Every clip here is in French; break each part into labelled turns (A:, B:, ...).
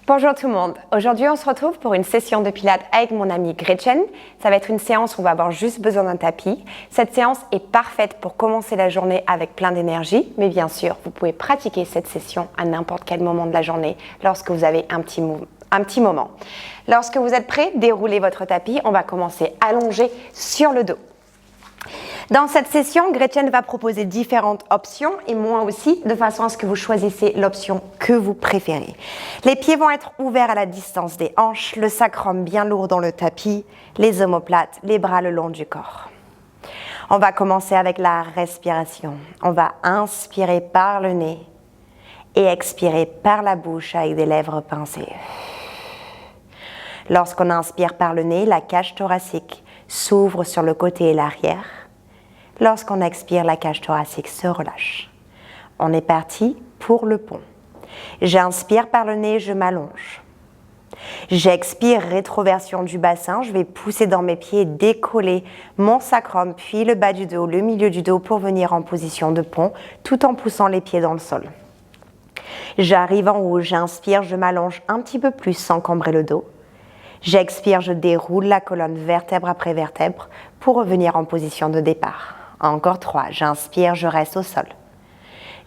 A: Bonjour tout le monde, aujourd'hui on se retrouve pour une session de pilates avec mon amie Gretchen. Ça va être une séance où on va avoir juste besoin d'un tapis. Cette séance est parfaite pour commencer la journée avec plein d'énergie, mais bien sûr vous pouvez pratiquer cette session à n'importe quel moment de la journée lorsque vous avez un petit moment. Lorsque vous êtes prêts, déroulez votre tapis, on va commencer allongé sur le dos. Dans cette session, Gretchen va proposer différentes options et moi aussi, de façon à ce que vous choisissez l'option que vous préférez. Les pieds vont être ouverts à la distance des hanches, le sacrum bien lourd dans le tapis, les omoplates, les bras le long du corps. On va commencer avec la respiration. On va inspirer par le nez et expirer par la bouche avec des lèvres pincées. Lorsqu'on inspire par le nez, la cage thoracique s'ouvre sur le côté et l'arrière. Lorsqu'on expire, la cage thoracique se relâche. On est parti pour le pont. J'inspire par le nez, je m'allonge. J'expire, rétroversion du bassin. Je vais pousser dans mes pieds, décoller mon sacrum, puis le bas du dos, le milieu du dos pour venir en position de pont, tout en poussant les pieds dans le sol. J'arrive en haut, j'inspire, je m'allonge un petit peu plus sans cambrer le dos. J'expire, je déroule la colonne vertèbre après vertèbre pour revenir en position de départ. Encore 3, j'inspire, je reste au sol.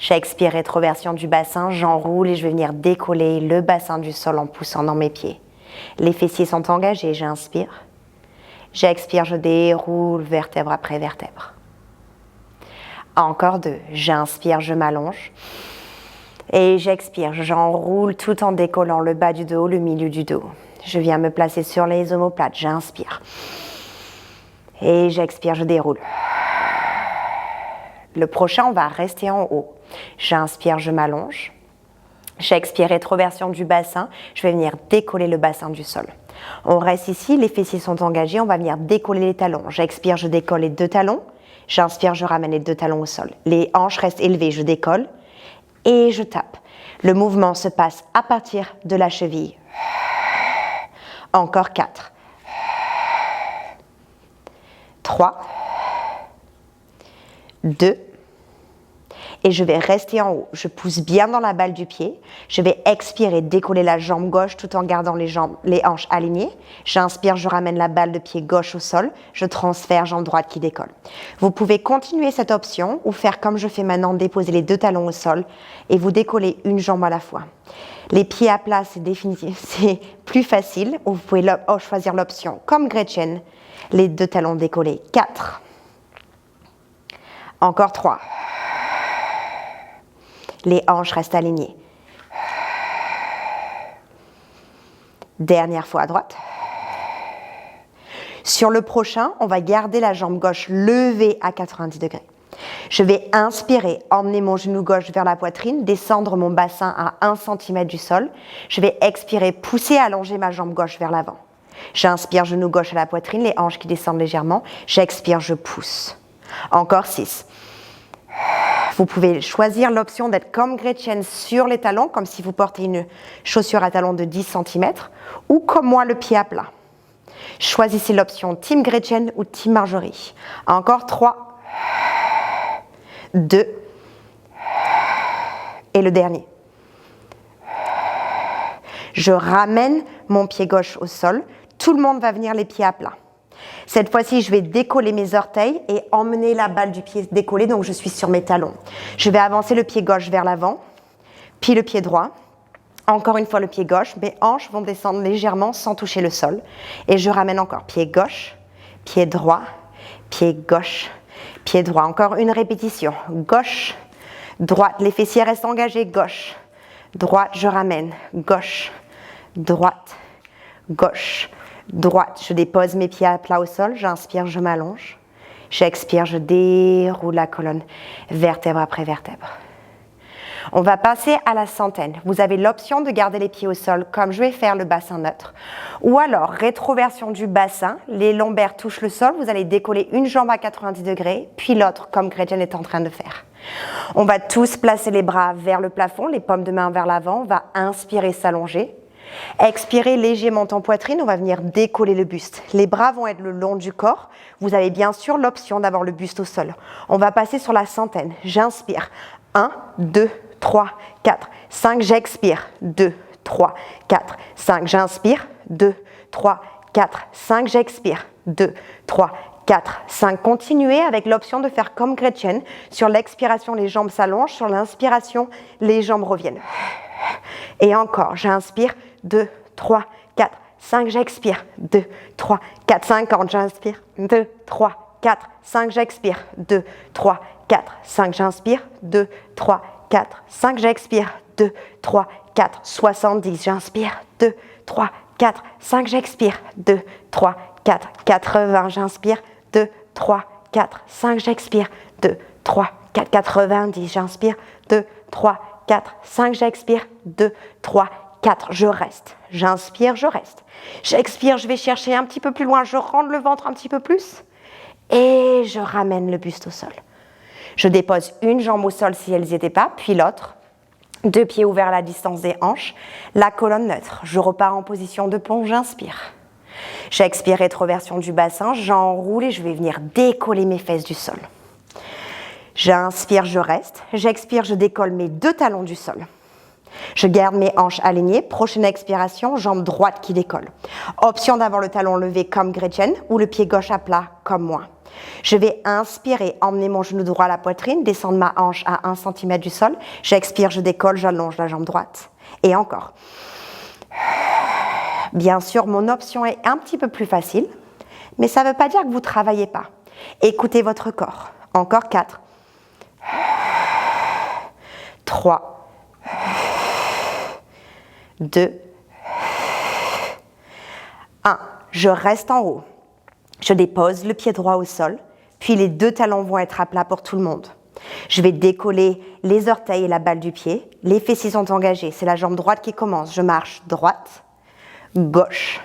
A: J'expire, rétroversion du bassin, j'enroule et je vais venir décoller le bassin du sol en poussant dans mes pieds. Les fessiers sont engagés, j'inspire. J'expire, je déroule vertèbre après vertèbre. Encore 2, j'inspire, je m'allonge. Et j'expire, j'enroule tout en décollant le bas du dos, le milieu du dos. Je viens me placer sur les omoplates, j'inspire. Et j'expire, je déroule. Le prochain, on va rester en haut. J'inspire, je m'allonge. J'expire, rétroversion du bassin. Je vais venir décoller le bassin du sol. On reste ici, les fessiers sont engagés. On va venir décoller les talons. J'expire, je décolle les 2 talons. J'inspire, je ramène les 2 talons au sol. Les hanches restent élevées, je décolle et je tape. Le mouvement se passe à partir de la cheville. Encore 4. 3. 2. Et je vais rester en haut. Je pousse bien dans la balle du pied. Je vais expirer, décoller la jambe gauche tout en gardant les hanches alignées. J'inspire, je ramène la balle de pied gauche au sol. Je transfère jambe droite qui décolle. Vous pouvez continuer cette option ou faire comme je fais maintenant, déposer les 2 talons au sol et vous décoller une jambe à la fois. Les pieds à plat, c'est plus facile. Ou vous pouvez choisir l'option comme Gretchen, les 2 talons décollés. 4. Encore 3. Les hanches restent alignées. Dernière fois à droite. Sur le prochain, on va garder la jambe gauche levée à 90 degrés. Je vais inspirer, emmener mon genou gauche vers la poitrine, descendre mon bassin à 1 cm du sol. Je vais expirer, pousser, allonger ma jambe gauche vers l'avant. J'inspire, genou gauche à la poitrine, les hanches qui descendent légèrement. J'expire, je pousse. Encore 6. Vous pouvez choisir l'option d'être comme Gretchen sur les talons, comme si vous portez une chaussure à talons de 10 cm, ou comme moi, le pied à plat. Choisissez l'option Team Gretchen ou Team Marjorie. Encore 3, 2, et le dernier. Je ramène mon pied gauche au sol. Tout le monde va venir les pieds à plat. Cette fois-ci, je vais décoller mes orteils et emmener la balle du pied décollée, donc je suis sur mes talons. Je vais avancer le pied gauche vers l'avant, puis le pied droit. Encore une fois le pied gauche, mes hanches vont descendre légèrement sans toucher le sol. Et je ramène encore pied gauche, pied droit, pied gauche, pied droit. Encore une répétition. Gauche, droite, les fessiers restent engagés, gauche, droite, je ramène, gauche, droite, gauche, droite. Je dépose mes pieds à plat au sol, j'inspire, je m'allonge. J'expire, je déroule la colonne, vertèbre après vertèbre. On va passer à la centaine. Vous avez l'option de garder les pieds au sol, comme je vais faire le bassin neutre. Ou alors, rétroversion du bassin, les lombaires touchent le sol, vous allez décoller une jambe à 90 degrés, puis l'autre, comme Gretchen est en train de faire. On va tous placer les bras vers le plafond, les paumes de main vers l'avant. On va inspirer, s'allonger. Expirez, léger menton poitrine, on va venir décoller le buste. Les bras vont être le long du corps. Vous avez bien sûr l'option d'avoir le buste au sol. On va passer sur la centaine. J'inspire. 1, 2, 3, 4, 5. J'expire. 2, 3, 4, 5. J'inspire. 2, 3, 4, 5. J'expire. 2, 3, 4, 5. Continuez avec l'option de faire comme Gretchen. Sur l'expiration, les jambes s'allongent. Sur l'inspiration, les jambes reviennent. Et encore, j'inspire. 2, 3, 4, 5. J'expire. 2, 3, 4, 5. Quand j'inspire. 2, 3, 4, 5. J'expire. 2, 3, 4, 5. J'inspire. 2, 3, 4, 5. J'expire. 2, 3, 4, 70. J'inspire. 2, 3, 4, 5. J'expire. 2, 3, 4, 80. J'inspire. 2, 3, 4, 5. J'expire. 2, 3, 4, 90. J'inspire. 2, 3, 4, 5. J'expire. 2, 3, 4. Je reste. J'inspire, je reste. J'expire, je vais chercher un petit peu plus loin. Je rentre le ventre un petit peu plus. Et je ramène le buste au sol. Je dépose une jambe au sol si elles n'y étaient pas, puis l'autre. 2 pieds ouverts à la distance des hanches. La colonne neutre. Je repars en position de pont, j'inspire. J'expire, rétroversion du bassin. J'enroule et je vais venir décoller mes fesses du sol. J'inspire, je reste. J'expire, je décolle mes 2 talons du sol. Je garde mes hanches alignées. Prochaine expiration, jambe droite qui décolle. Option d'avoir le talon levé comme Gretchen ou le pied gauche à plat comme moi. Je vais inspirer, emmener mon genou droit à la poitrine, descendre ma hanche à 1 cm du sol. J'expire, je décolle, j'allonge la jambe droite. Et encore. Bien sûr, mon option est un petit peu plus facile, mais ça ne veut pas dire que vous ne travaillez pas. Écoutez votre corps. Encore 4. 3. 2. 1. Je reste en haut. Je dépose le pied droit au sol, puis les 2 talons vont être à plat pour tout le monde. Je vais décoller les orteils et la balle du pied. Les fessiers sont engagés. C'est la jambe droite qui commence. Je marche droite, gauche,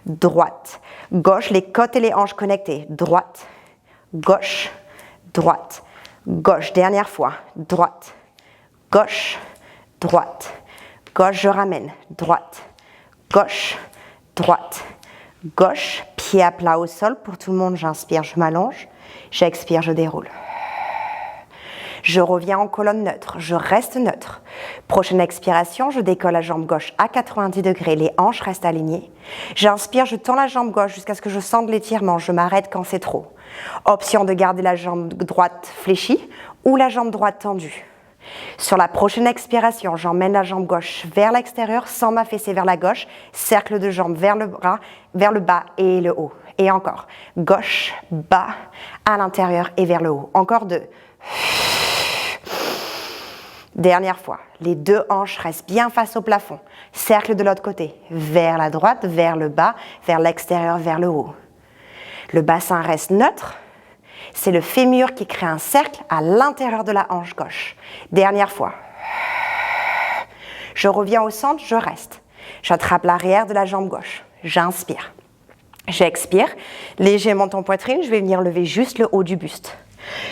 A: droite, gauche. Les côtes et les hanches connectées. Droite, gauche, droite, gauche. Dernière fois. Droite, gauche, droite, gauche. Je ramène. Droite, gauche, droite, gauche. Pied à plat au sol. Pour tout le monde, j'inspire, je m'allonge. J'expire, je déroule. Je reviens en colonne neutre. Je reste neutre. Prochaine expiration, je décolle la jambe gauche à 90 degrés. Les hanches restent alignées. J'inspire, je tends la jambe gauche jusqu'à ce que je sente l'étirement. Je m'arrête quand c'est trop. Option de garder la jambe droite fléchie ou la jambe droite tendue. Sur la prochaine expiration, j'emmène la jambe gauche vers l'extérieur sans m'affaisser vers la gauche. Cercle de jambes vers le bras, vers le bas et le haut. Et encore. Gauche, bas, à l'intérieur et vers le haut. Encore 2. Dernière fois. Les 2 hanches restent bien face au plafond. Cercle de l'autre côté. Vers la droite, vers le bas, vers l'extérieur, vers le haut. Le bassin reste neutre. C'est le fémur qui crée un cercle à l'intérieur de la hanche gauche. Dernière fois. Je reviens au centre, je reste. J'attrape l'arrière de la jambe gauche. J'inspire. J'expire. Léger menton poitrine, je vais venir lever juste le haut du buste.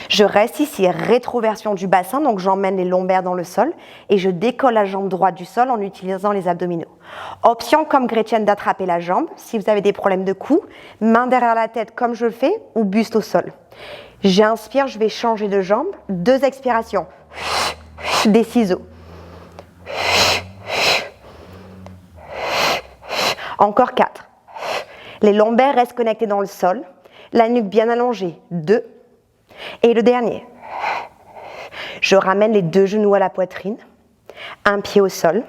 A: Je reste ici, rétroversion du bassin, donc j'emmène les lombaires dans le sol et je décolle la jambe droite du sol en utilisant les abdominaux. Option comme Gretchen d'attraper la jambe, si vous avez des problèmes de cou, main derrière la tête comme je le fais ou buste au sol. J'inspire, je vais changer de jambe, 2 expirations, des ciseaux. Encore 4. Les lombaires restent connectés dans le sol, la nuque bien allongée, 2. Et le dernier, je ramène les 2 genoux à la poitrine, un pied au sol,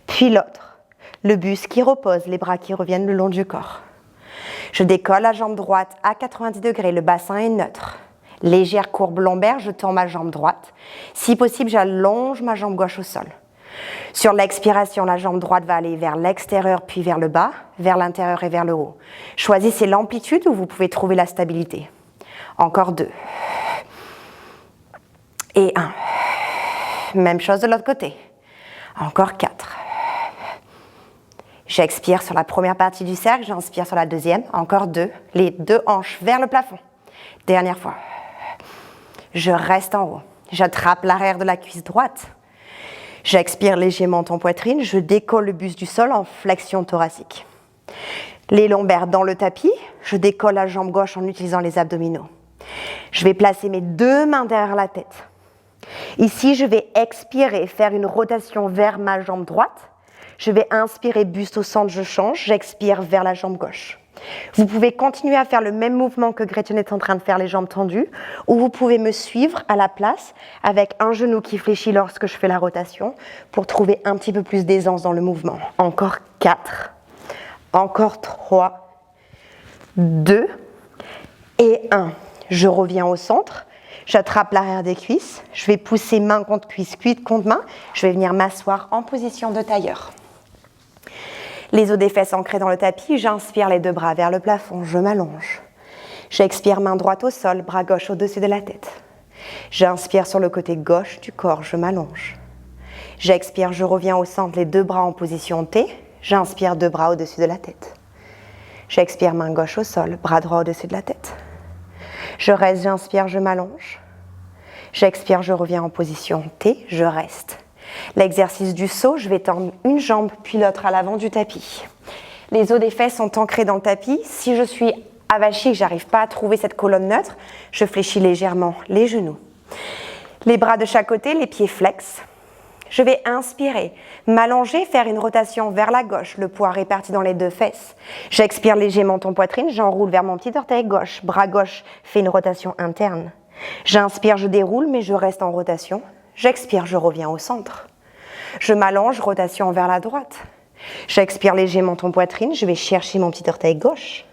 A: puis l'autre, le buste qui repose, les bras qui reviennent le long du corps. Je décolle la jambe droite à 90 degrés, le bassin est neutre. Légère courbe lombaire, je tends ma jambe droite. Si possible, j'allonge ma jambe gauche au sol. Sur l'expiration, la jambe droite va aller vers l'extérieur puis vers le bas, vers l'intérieur et vers le haut. Choisissez l'amplitude où vous pouvez trouver la stabilité. Encore 2. Et 1. Même chose de l'autre côté. Encore 4. J'expire sur la première partie du cercle, j'inspire sur la deuxième. Encore 2. Les 2 hanches vers le plafond. Dernière fois. Je reste en haut. J'attrape l'arrière de la cuisse droite. J'expire léger menton poitrine. Je décolle le buste du sol en flexion thoracique. Les lombaires dans le tapis. Je décolle la jambe gauche en utilisant les abdominaux. Je vais placer mes 2 mains derrière la tête. Ici, je vais expirer, faire une rotation vers ma jambe droite. Je vais inspirer, buste au centre, je change. J'expire vers la jambe gauche. Vous pouvez continuer à faire le même mouvement que Gretchen est en train de faire, les jambes tendues, ou vous pouvez me suivre à la place avec un genou qui fléchit lorsque je fais la rotation pour trouver un petit peu plus d'aisance dans le mouvement. Encore 4, encore 3, 2 et 1. Je reviens au centre, j'attrape l'arrière des cuisses, je vais pousser main contre cuisse, cuisse contre main, je vais venir m'asseoir en position de tailleur. Les os des fesses ancrés dans le tapis, j'inspire les deux bras vers le plafond, je m'allonge. J'expire main droite au sol, bras gauche au-dessus de la tête. J'inspire sur le côté gauche du corps, je m'allonge. J'expire, je reviens au centre, les deux bras en position T. J'inspire, deux bras au-dessus de la tête. J'expire, main gauche au sol, bras droit au-dessus de la tête. Je reste, j'inspire, je m'allonge. J'expire, je reviens en position T, je reste. L'exercice du saut, je vais tendre une jambe puis l'autre à l'avant du tapis. Les os des fesses sont ancrés dans le tapis. Si je suis avachie et que je n'arrive pas à trouver cette colonne neutre, je fléchis légèrement les genoux. Les bras de chaque côté, les pieds flex. Je vais inspirer, m'allonger, faire une rotation vers la gauche, le poids réparti dans les deux fesses. J'expire léger menton poitrine, j'enroule vers mon petit orteil gauche. Bras gauche fait une rotation interne. J'inspire, je déroule, mais je reste en rotation. J'expire, je reviens au centre. Je m'allonge, rotation vers la droite. J'expire léger menton poitrine, je vais chercher mon petit orteil gauche.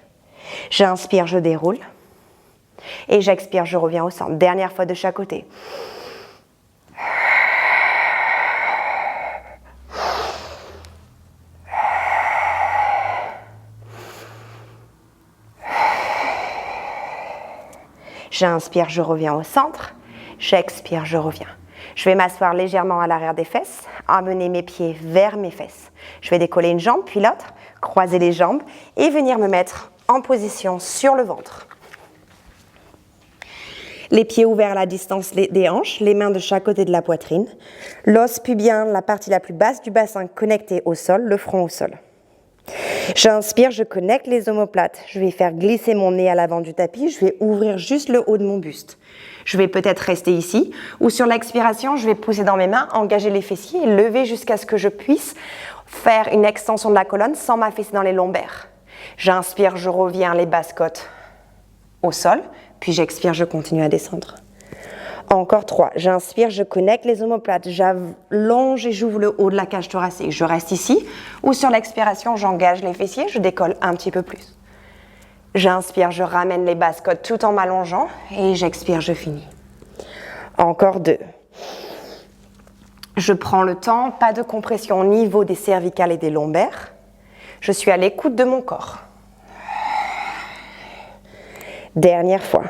A: J'inspire, je déroule. Et j'expire, je reviens au centre. Dernière fois de chaque côté. J'inspire, je reviens au centre. J'expire, je reviens. Je vais m'asseoir légèrement à l'arrière des fesses, amener mes pieds vers mes fesses. Je vais décoller une jambe puis l'autre, croiser les jambes et venir me mettre en position sur le ventre. Les pieds ouverts à la distance des hanches, les mains de chaque côté de la poitrine. L'os pubien, la partie la plus basse du bassin connectée au sol, le front au sol. J'inspire, je connecte les omoplates. Je vais faire glisser mon nez à l'avant du tapis. Je vais ouvrir juste le haut de mon buste. Je vais peut-être rester ici ou sur l'expiration, je vais pousser dans mes mains, engager les fessiers et lever jusqu'à ce que je puisse faire une extension de la colonne sans m'affaisser dans les lombaires. J'inspire, je reviens les basses côtes au sol, puis j'expire, je continue à descendre. Encore 3. J'inspire, je connecte les omoplates, j'allonge et j'ouvre le haut de la cage thoracique. Je reste ici ou sur l'expiration, j'engage les fessiers, je décolle un petit peu plus. J'inspire, je ramène les basses côtes tout en m'allongeant et j'expire, je finis. Encore 2. Je prends le temps, pas de compression au niveau des cervicales et des lombaires. Je suis à l'écoute de mon corps. Dernière fois.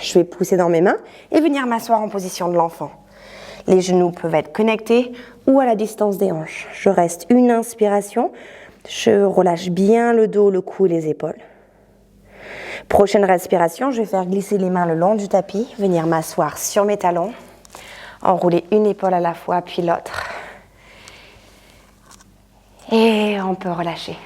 A: Je vais pousser dans mes mains et venir m'asseoir en position de l'enfant. Les genoux peuvent être connectés ou à la distance des hanches. Je reste une inspiration. Je relâche bien le dos, le cou et les épaules. Prochaine respiration, je vais faire glisser les mains le long du tapis, venir m'asseoir sur mes talons, enrouler une épaule à la fois puis l'autre. Et on peut relâcher.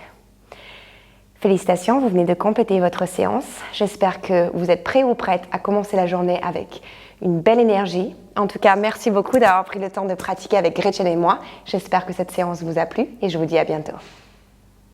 A: Félicitations, vous venez de compléter votre séance. J'espère que vous êtes prêts ou prêtes à commencer la journée avec une belle énergie. En tout cas, merci beaucoup d'avoir pris le temps de pratiquer avec Gretchen et moi. J'espère que cette séance vous a plu et je vous dis à bientôt.